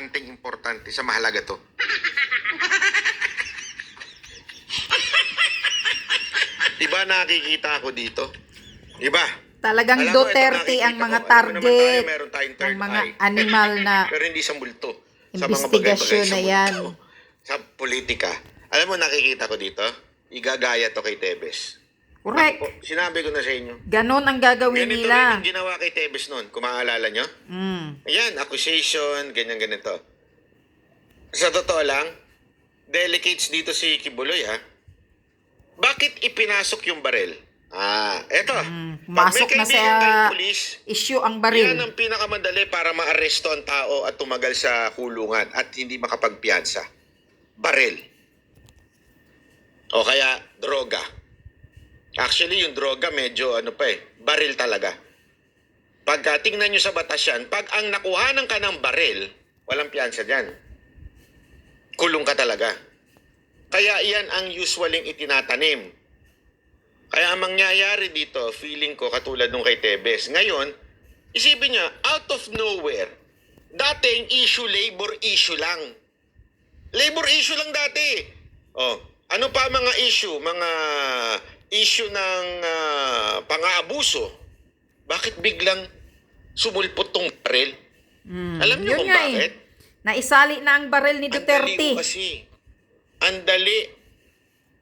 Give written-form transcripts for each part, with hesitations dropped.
importante sa mahalaga to. Diba nakikita ako dito? Diba? Talagang Alam mo, ito Duterte ang nakikita mga ko. Alam mo naman target meron tayong ng third mga eye. animal na Pero hindi sa multo. Sa mga investigasyon bagay-bagay sa na yan. multo. Sa politika. Alam mo, nakikita ko dito, igagaya to kay Tebes. Correct. Ako, sinabi ko na sa inyo. Ganon ang gagawin Ganito rin nila. ang ginawa kay Tebes noon, kung maalala nyo. Mm. Ayan, accusation, ganyan-ganito. Sa totoo lang, delicates dito si Kibuloy, ha? Bakit ipinasok yung barel? Eto. Masok na sa Pulis, issue ang yan baril. ang pinakamadali para maaresto ang tao at tumagal sa kulungan at hindi makapagpiyansa. Barel. O kaya, droga. Actually, yung droga medyo baril talaga. Pagka tingnan nyo sa batas yan, pag ang nakuhanan ka ng baril, walang piyansa dyan. Kulong ka talaga. Kaya yan ang usualing itinatanim. Kaya ang mangyayari dito, feeling ko katulad nung kay Tebes. Ngayon, isipin niya, out of nowhere, dating issue, labor issue lang. Labor issue lang dati. Ano pa mga issue? Mga issue ng pang-aabuso. Bakit biglang sumulpot tong baril? Alam niyo Yun kung nga bakit? Naisali na ang baril ni Ang dali Duterte. ko kasi. Ang dali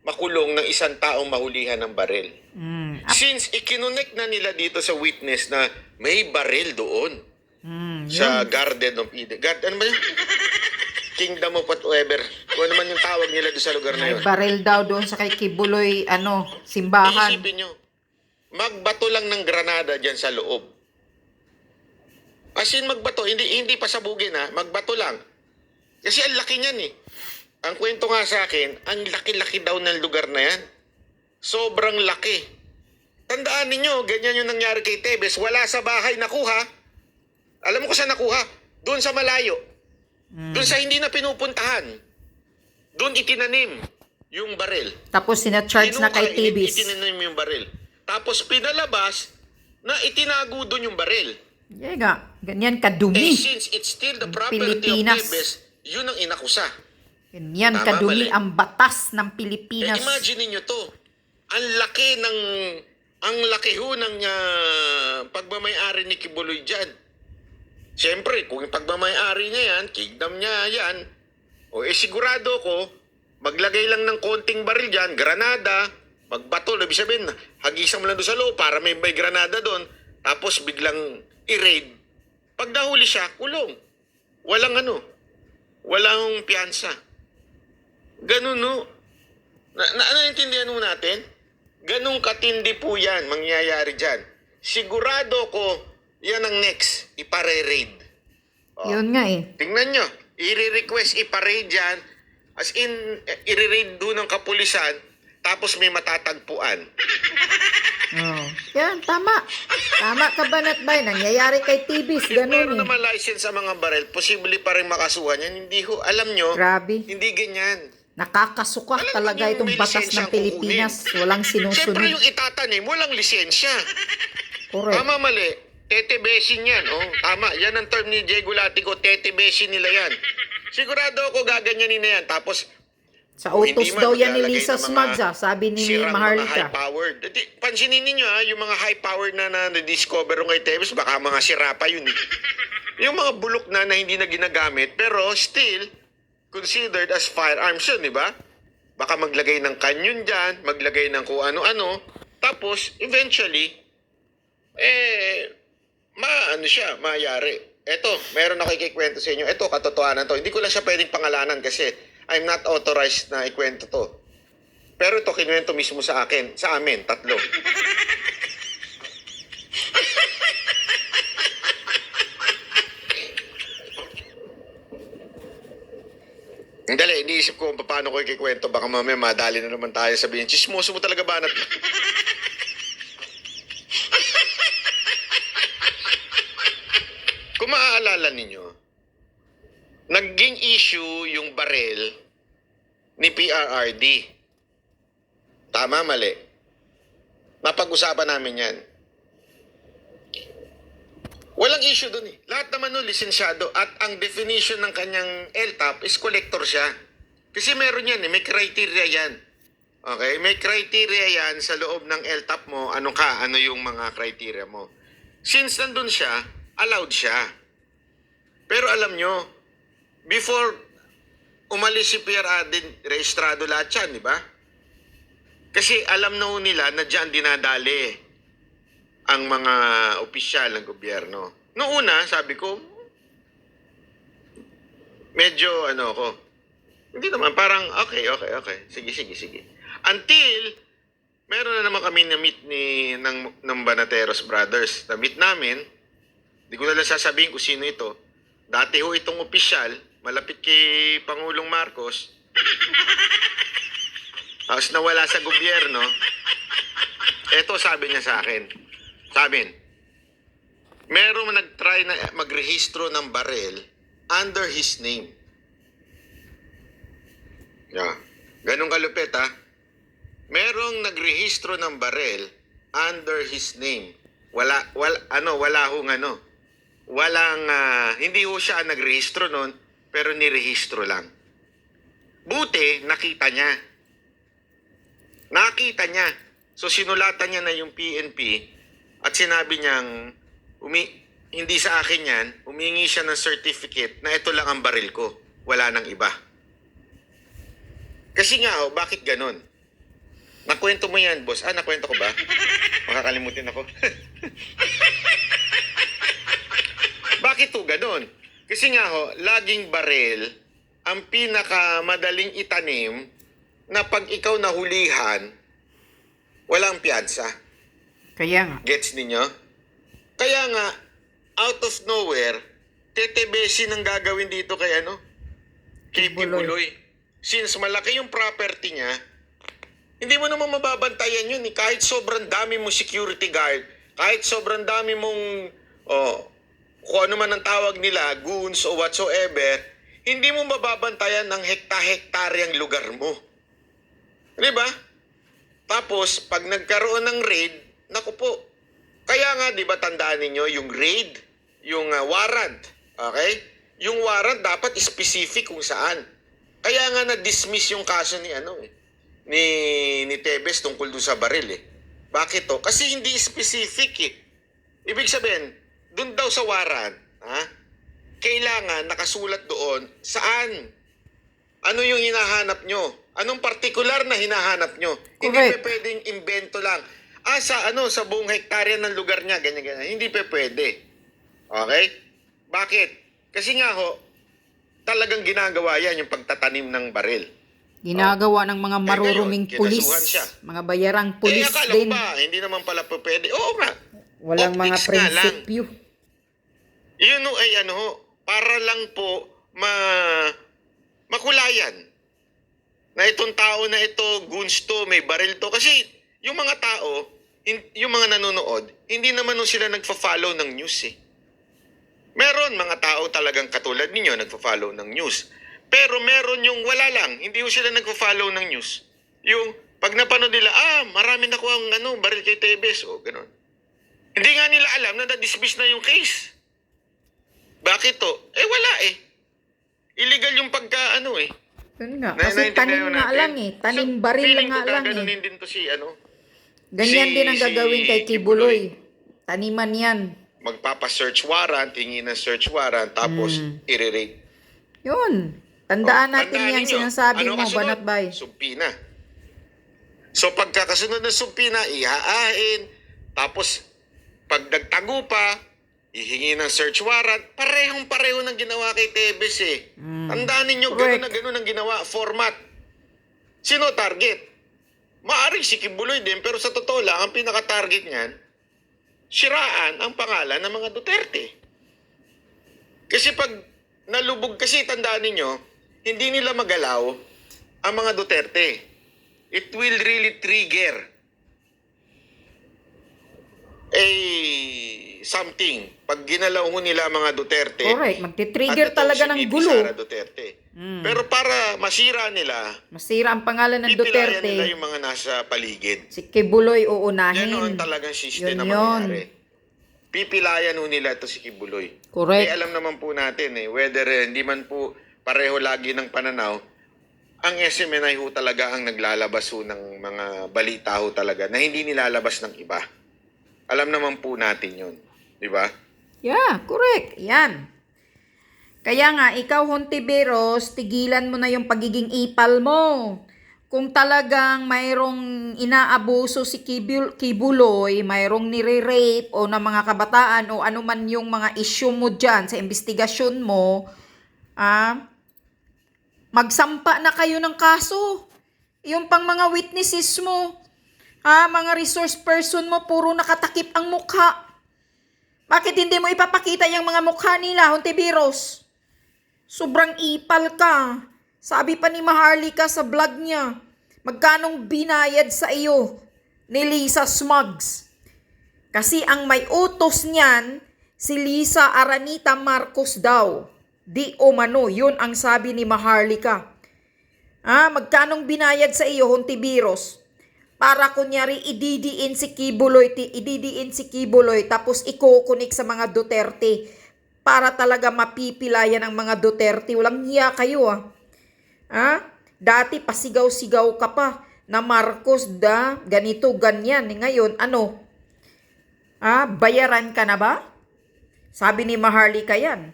makulong ng isang taong mahulihan ng baril. Since ikinonect na nila dito sa witness na may baril doon sa Garden of Eden. Ano ba yun? Kingdom of whatever. Kung ano man yung tawag nila doon sa lugar na May yun. baril daw doon sa kay Kibuloy, simbahan. Isipin nyo, magbato lang ng granada dyan sa loob. As in magbato, hindi pasabugin ha, magbato lang. Kasi ang laki niyan eh. Ang kwento nga sa akin, ang laki-laki daw ng lugar na yan. Sobrang laki. Tandaan ninyo, ganyan yung nangyari kay Tebes. Wala sa bahay nakuha. Alam mo kung saan nakuha? Doon sa malayo. Doon sa hindi na pinupuntahan. Doon itinanim yung baril. Tapos sinacharge na kay Tebes. Itinanim yung baril. Tapos pinalabas na itinago doon yung baril. Yan nga, ganyan kadumi. Since it's still the property Pilipinas. of Tebes, yun ang inakusa. Ganyan Tama, kadumi mali. ang batas ng Pilipinas. Imagine niyo to. Ang laki ho ng pagmamay-ari ni Kibuloy dyan. Siyempre, kung yung pagmamay-ari niya yan, kingdom niya yan, sigurado ko, maglagay lang ng konting baril dyan, granada, magbato, ibig sabihin, hagisan mo lang doon sa loob para may granada doon, tapos biglang i-raid. Pag nahuli siya, kulong. Walang piyansa. Ganun no. Naintindihan mo natin? Ganun katindi po yan, mangyayari dyan. Sigurado ko, yan ang next, ipare-raid. Yun nga eh. Tingnan nyo, i-request ipare-raid dyan, as in, i-raid doon ng kapulisan, tapos may matatagpuan. Yan, tama. Tama ka ba, Natbay? Nangyayari kay Tebes, If meron ganun eh. naman license sa mga barel, posible pa rin makasuhan yan. Hindi ho, alam nyo, Grabe. hindi ganyan. Nakakasuka Alam talaga niyo, itong may batas lisensya ng Pilipinas. Walang Siyempre sinusunod. yung itatanim, walang lisensya. Correct. Tama mali. Tetebesin yan. Tama. Yan ang term ni Diego Latigo. Tetebesin nila yan. Sigurado ako gaganyanin na yan. Tapos, Sa kung utos hindi man, daw yan ni maglalagay Lisa ng mga Smags, sabi ni sirang mga Maharlika. high-powered. Pansinin ninyo yung mga high-powered na na-discover ng kay Tebes, baka mga sira pa yun. Yung mga bulok na hindi na ginagamit, pero still considered as firearms yun, di ba? Baka maglagay ng kanyon dyan, maglagay ng kung ano-ano, tapos eventually, mayari. Eto, meron ako ikikwento sa inyo. Eto, katotohanan to. Hindi ko lang siya pwedeng pangalanan kasi I'm not authorized na ikwento to. Pero ito, kinuwento mismo sa akin, sa amin, tatlo. Dali, iniisip ko kung paano ko ikikwento. Baka mamaya madali na naman tayo sabihin, chismoso mo talaga banat. Kung maaalala ninyo, naging issue yung barel ni PRRD. Tama, mali. Mapag-usapan namin yan. Walang issue dun eh. Lahat naman nun lisensyado at ang definition ng kanyang LTAP is collector siya. Kasi meron yan eh, may criteria yan. Okay, may criteria yan sa loob ng LTAP mo, ano yung mga criteria mo. Since nandun siya, allowed siya. Pero alam nyo, before umalis si Pierre Adin, rehistrado lahat yan, di ba? Kasi alam na nila na dyan dinadali ang mga opisyal ng gobyerno. Noong una, sabi ko, medyo hindi naman, parang okay. Sige. Until, meron na naman kami na-meet ng Banateros Brothers. Na-meet namin, di ko na lang sasabihin kung sino ito. Dati ho itong opisyal, malapit kay Pangulong Marcos, tapos nawala sa gobyerno, eto sabi niya sa akin. Merong nag-try na magrehistro ng barel under his name. Yeah. Ganun kalupit ha. Merong nagrehistro ng barel under his name. Hindi ho siya nagrehistro nun, pero nirehistro lang. Buti, nakita niya. So, sinulatan niya na yung PNP at sinabi niyang, hindi sa akin yan, humingi siya ng certificate na ito lang ang baril ko. Wala nang iba. Kasi nga, bakit ganun? Nakwento mo yan, boss. Nakwento ko ba? Makakalimutin ako. Bakit to ganun? Kasi nga laging baril ang pinakamadaling itanim na pag ikaw nahulihan, walang piyansa. Kaya nga. Gets ninyo? Kaya nga, out of nowhere, tetebesin ang gagawin dito kay kay Kibuloy. Since malaki yung property niya, hindi mo naman mababantayan yun. Kahit sobrang dami mong security guard, kahit sobrang dami mong, kung ano man ang tawag nila, goons o whatsoever, hindi mo mababantayan ng hekta-hektaryang lugar mo. Di ba? Tapos, pag nagkaroon ng raid, naku po. Kaya nga, di ba tandaan ninyo, yung raid, yung warrant, okay? Yung warrant dapat specific kung saan. Kaya nga na-dismiss yung kaso ni Tebes tungkol doon sa baril eh. Bakit to? Kasi hindi specific eh. Ibig sabihin, doon daw sa warrant, kailangan nakasulat doon saan. Ano yung hinahanap nyo? Anong partikular na hinahanap nyo? Hindi pwedeng invento lang. Sa buong hektarya ng lugar niya, ganyan. Hindi pwede. Okay? Bakit? Kasi nga talagang ginagawa yan yung pagtatanim ng baril. Ginagawa ng mga maruruming pulis. Siya. Mga bayarang pulis akala din. Ba, hindi naman pala pwede. Oo nga. Walang mga Optics nga lang. prinsipyo. Yun ay para lang po makulayan na itong tao na ito, goons to, may baril to. Kasi yung mga tao, yung mga nanonood, hindi naman sila nagfa-follow ng news eh. Meron mga tao talagang katulad ninyo nagfa-follow ng news. Pero meron yung wala lang, hindi sila nagfa-follow ng news. Yung pag napanood nila, marami nakuha ang baril kay Tebes o ganun. Hindi nga nila alam na na-dismiss na yung case. Bakit to? Wala eh. Illegal yung pagka Yun nga, kasi tanim nga lang eh. Tanim baril nga lang eh. Gaganunin din to Ganyan din ang gagawin kay Kibuloy. Taniman yan. Magpapa-search warrant, hingi ng search warrant, tapos i-rate. Yun. Tandaan natin yung ninyo. sinasabi mo, kasunod? Banatbay. Sumpina. So pagkakasunod ng sumpina, ihahain, tapos pag nagtago pa, hihingi ng search warrant, parehong-pareho ng ginawa kay Tebes eh. Tandaan ninyo, gano'n na gano'n ang ginawa, format. Sino target? Maaring si Kibuloy din, pero sa totoo lang, ang pinaka-target niyan, siraan ang pangalan ng mga Duterte. Kasi pag nalubog, kasi tandaan ninyo, hindi nila magalaw ang mga Duterte. It will really trigger something. Pag ginalaw mo nila mga Duterte. Correct. Magti-trigger talaga ng gulo. Sara Duterte. Pero para masira nila, masira ang pangalan ng pipilayan Duterte. nila yung mga nasa paligid. Si Kibuloy uunahin. Yan ang talagang system na Yun. mangyayari. pipilayan ho nila ito si Kibuloy. Correct. Alam naman po natin whether hindi man po pareho lagi ng pananaw, ang SMNI ho talaga ang naglalabas ho ng mga balita ho talaga na hindi nilalabas ng iba. Alam naman po natin yun. Di ba? Yeah, correct. Yan. Kaya nga, ikaw, Hontiveros, tigilan mo na yung pagiging ipal mo. Kung talagang mayroong inaabuso si Kibuloy, mayroong nire-rape o ng mga kabataan o anuman yung mga issue mo dyan sa investigasyon mo, magsampa na kayo ng kaso. Yung pang mga witnesses mo, mga resource person mo, puro nakatakip ang mukha. Bakit hindi mo ipapakita yung mga mukha nila, Hontiveros? Sobrang ipal ka. Sabi pa ni Maharlika sa vlog niya, magkanong binayad sa iyo ni Lisa Smugs? Kasi ang may utos niyan, si Lisa Aranita Marcos daw. Di umano, yun ang sabi ni Maharlika. Magkanong binayad sa iyo, Hontiveros? Para kunyari ididiin si Kibuloy, tapos ikukunik sa mga Duterte para talaga mapipilayan ang mga Duterte. Walang hiya kayo Dati pasigaw-sigaw ka pa na Marcos ganito, ganyan. Ngayon, ano? Bayaran ka na ba? Sabi ni Maharlika yan.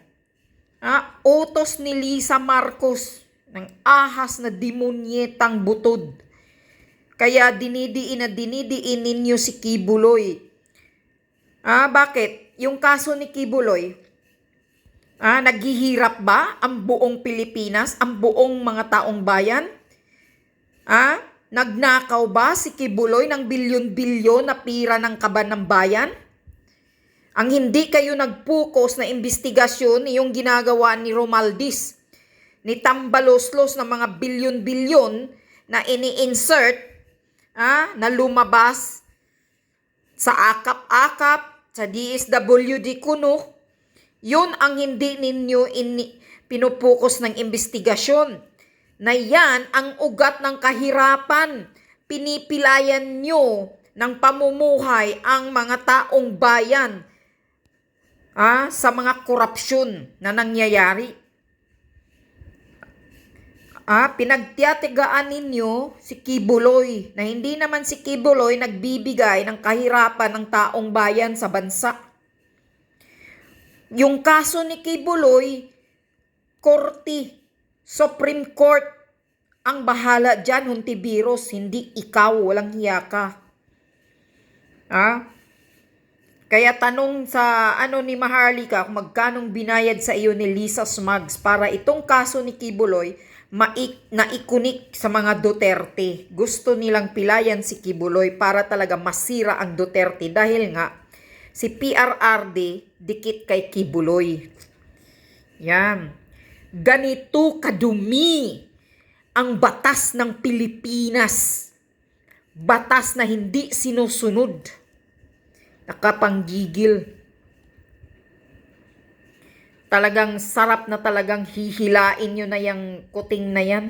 Utos ni Lisa Marcos ng ahas na demonyetang butod. Kaya dinidiin ninyo si Kibuloy. Bakit? Yung kaso ni Kibuloy, naghihirap ba ang buong Pilipinas, ang buong mga taong bayan? Nagnakaw ba si Kibuloy ng bilyon-bilyon na pira ng kaban ng bayan? Ang hindi kayo nagpukos na investigasyon, yung ginagawa ni Romaldis, ni Tambaloslos na mga bilyon-bilyon na ini-insert, na lumabas sa akap-akap, sa DSWD kuno, yun ang hindi ninyo pinupukos ng investigasyon. Na yan ang ugat ng kahirapan. Pinipilayan nyo ng pamumuhay ang mga taong bayan sa mga korupsyon na nangyayari. Pinagtiyatigaan ninyo si Kibuloy na hindi naman si Kibuloy nagbibigay ng kahirapan ng taong bayan sa bansa. Yung kaso ni Kibuloy, Korte, Supreme Court, ang bahala dyan, Hontiveros, hindi ikaw, walang hiya ka. Kaya tanong sa ni Maharlika kung magkanong binayad sa iyo ni Lisa Smugs para itong kaso ni Kibuloy naikunik sa mga Duterte. Gusto nilang pilayan si Kibuloy para talaga masira ang Duterte dahil nga si PRRD dikit kay Kibuloy. Yan. Ganito kadumi ang batas ng Pilipinas. Batas na hindi sinusunod. Nakapanggigil. Talagang sarap na talagang hihilain nyo na yung kuting na yan.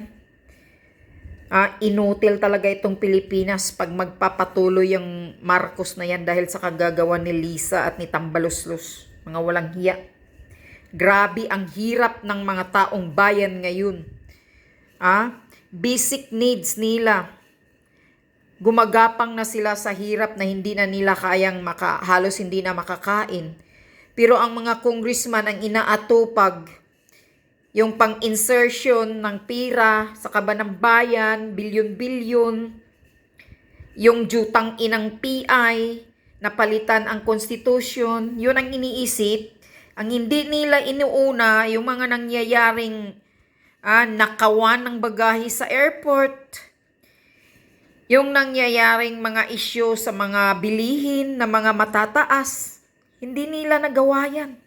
Inutil talaga itong Pilipinas pag magpapatuloy yung Marcos na yan dahil sa kagagawa ni Lisa at ni Tambaloslos. Mga walang hiya. Grabe ang hirap ng mga taong bayan ngayon. Basic needs nila. Gumagapang na sila sa hirap na hindi na nila kayang halos hindi na makakain. Pero ang mga congressman ang inaatupag yung pang-insertion ng pira sa kaban ng bayan, bilyon-bilyon, yung jutang inang PI, napalitan ang konstitusyon, yun ang iniisip. Ang hindi nila inuuna, yung mga nangyayaring nakawan ng bagahe sa airport, yung nangyayaring mga issue sa mga bilihin na mga matataas, hindi nila nagawa yan.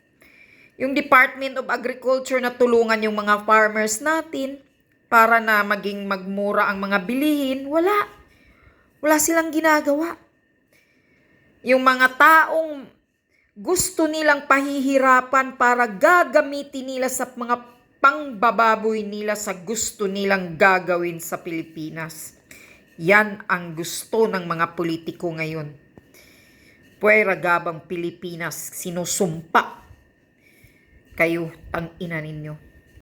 Yung Department of Agriculture na tulungan yung mga farmers natin para na maging magmura ang mga bilihin, wala. Wala silang ginagawa. Yung mga taong gusto nilang pahihirapan para gagamitin nila sa mga pangbababoy nila sa gusto nilang gagawin sa Pilipinas. Yan ang gusto ng mga politiko ngayon. Puwera gabang Pilipinas, sinusumpa kayo, tang ina ninyo.